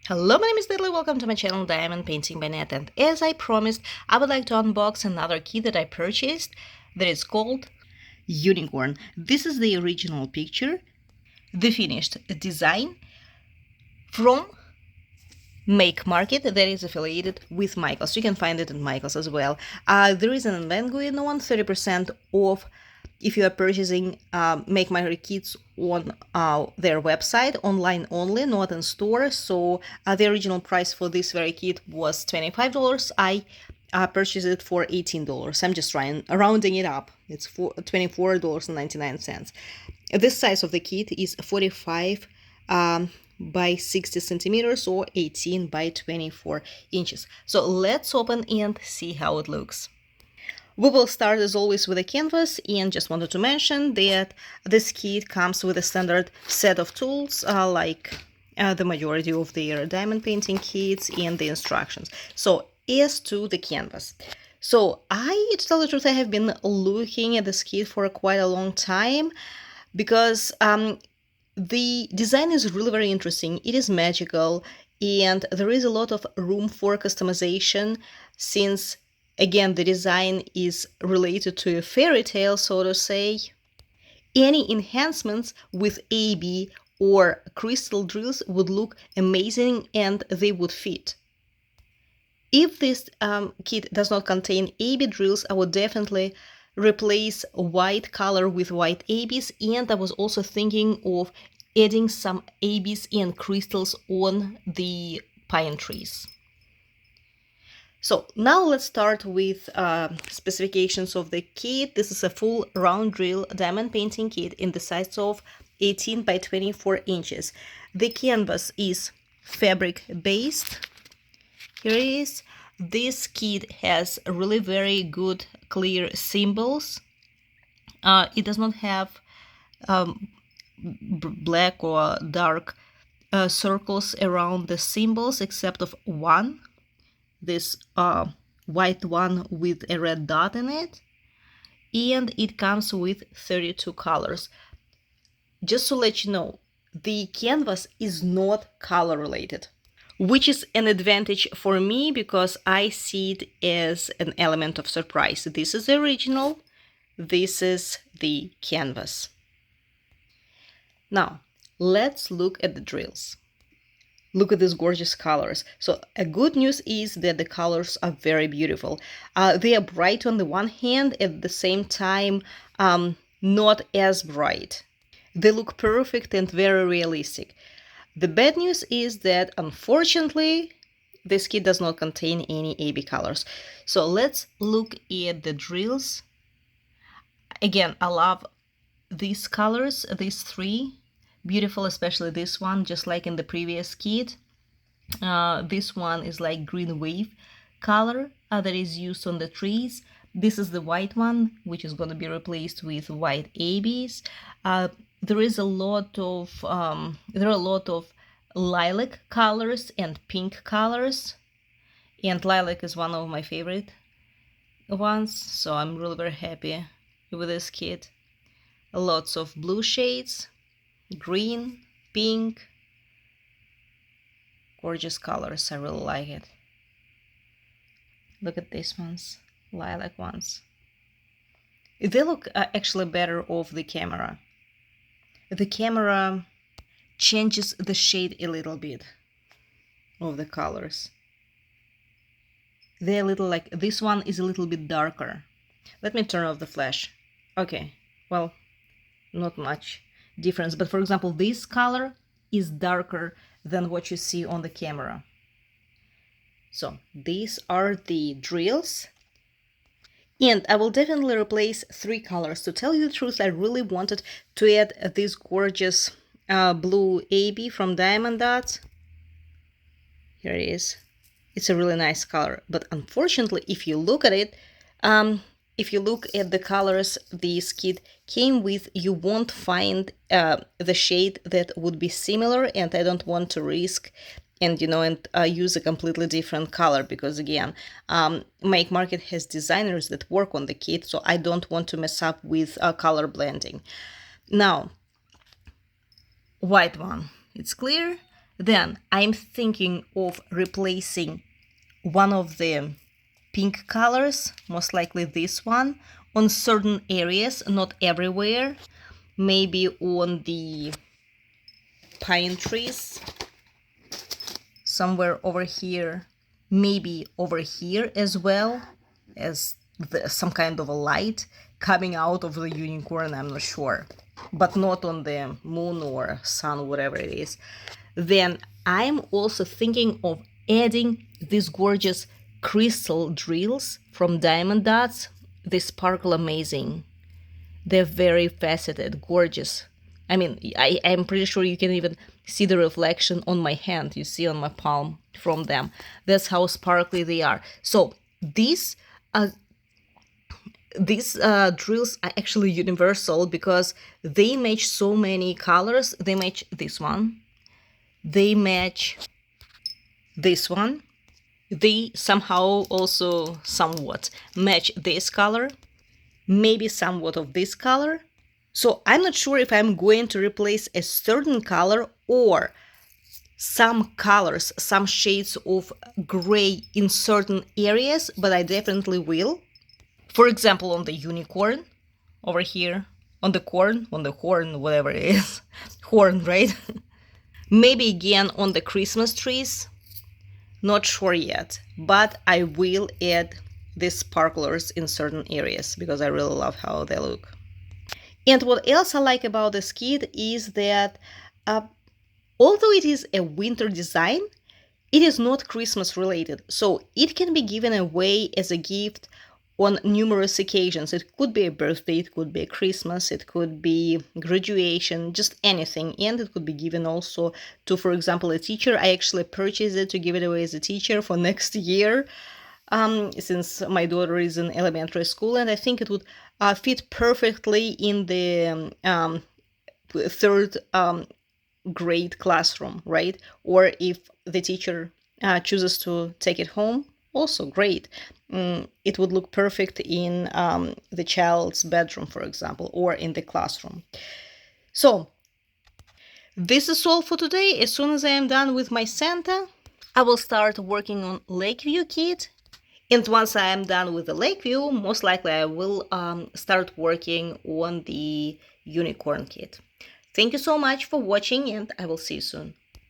Hello, my name is Lily. Welcome to my channel Diamond Painting by Net, and as I promised, I would like to unbox another kit that I purchased that is called Unicorn. This is the original picture, the finished design from Make Market that is affiliated with Michaels. You can find it at Michaels as well. There is an event going on, 30% off if you are purchasing Make Market kits on their website, online only, not in store. So the original price for this very kit was $25. I purchased it for $18. I'm just rounding it up. It's for $24.99. This size of the kit is 45 by 60 centimeters or 18 by 24 inches. So let's open and see how it looks. We will start as always with a canvas, and just wanted to mention that this kit comes with a standard set of tools like the majority of their diamond painting kits and the instructions. So as to the canvas. So to tell the truth, I have been looking at this kit for quite a long time because the design is really very interesting. It is magical, and there is a lot of room for customization since, again, the design is related to a fairy tale, so to say. Any enhancements with AB or crystal drills would look amazing and they would fit. If this kit does not contain AB drills, I would definitely replace white color with white ABs, and I was also thinking of adding some ABs and crystals on the pine trees. So now let's start with specifications of the kit. This is a full round drill diamond painting kit in the size of 18 by 24 inches. The canvas is fabric based. Here it is. This kit has really very good clear symbols. It does not have black or dark circles around the symbols except of one, this white one with a red dot in it, and it comes with 32 colors. Just to let you know, the canvas is not color related, which is an advantage for me because I see it as an element of surprise. This is the original, this is the canvas. Now, let's look at the drills. Look at these gorgeous colors. So a good news is that the colors are very beautiful. They are bright on the one hand, at the same time, not as bright. They look perfect and very realistic. The bad news is that, unfortunately, this kit does not contain any AB colors. So let's look at the drills. Again, I love these colors, these three. Beautiful, especially this one, just like in the previous kit. This one is like green wave color that is used on the trees. This is the white one, which is going to be replaced with white ABs. There are a lot of lilac colors and pink colors, and lilac is one of my favorite ones, so I'm really very happy with this kit. Lots of blue shades, green, pink, gorgeous colors. I really like it. Look at these ones, lilac ones. They look actually better off the camera. The camera changes the shade a little bit of the colors. They're a little like, this one is a little bit darker. Let me turn off the flash. Okay, well, not much difference, but for example, this color is darker than what you see on the camera. So these are the drills. And I will definitely replace 3 colors. To tell you the truth, I really wanted to add this gorgeous blue AB from Diamond Dots. Here it is. It's a really nice color. But unfortunately, if you look at it, if you look at the colors this kit came with, you won't find the shade that would be similar, and I don't want to risk and use a completely different color because, again, Make Market has designers that work on the kit, so I don't want to mess up with color blending. Now, white one, it's clear. Then I'm thinking of replacing one of the pink colors, most likely this one, on certain areas, not everywhere. Maybe on the pine trees, somewhere over here, maybe over here as well, as some kind of a light coming out of the unicorn, I'm not sure, but not on the moon or sun, whatever it is. Then I'm also thinking of adding these gorgeous crystal drills from Diamond Dots. They sparkle amazing. They're very faceted, gorgeous. I mean, I'm pretty sure you can even see the reflection on my hand. You see on my palm from them. That's how sparkly they are. So these drills are actually universal because they match so many colors. They match this one. They match this one. They somehow also somewhat match this color. Maybe somewhat of this color. So I'm not sure if I'm going to replace a certain color or some colors, some shades of gray in certain areas, but I definitely will. For example, on the unicorn over here, on the horn, whatever it is, horn, right? Maybe again on the Christmas trees, not sure yet, but I will add these sparklers in certain areas because I really love how they look. And what else I like about this kit is that although it is a winter design, it is not Christmas related, so it can be given away as a gift on numerous occasions. It could be a birthday, it could be a Christmas, it could be graduation, just anything. And it could be given also to, for example, a teacher. I actually purchased it to give it away as a teacher for next year, since my daughter is in elementary school, and I think it would fit perfectly in the third grade classroom, right? Or if the teacher chooses to take it home, also great. It would look perfect in the child's bedroom, for example, or in the classroom. So this is all for today. As soon as I am done with my Santa, I will start working on Lakeview kit. And once I am done with the Lakeview, most likely I will start working on the Unicorn kit. Thank you so much for watching, and I will see you soon.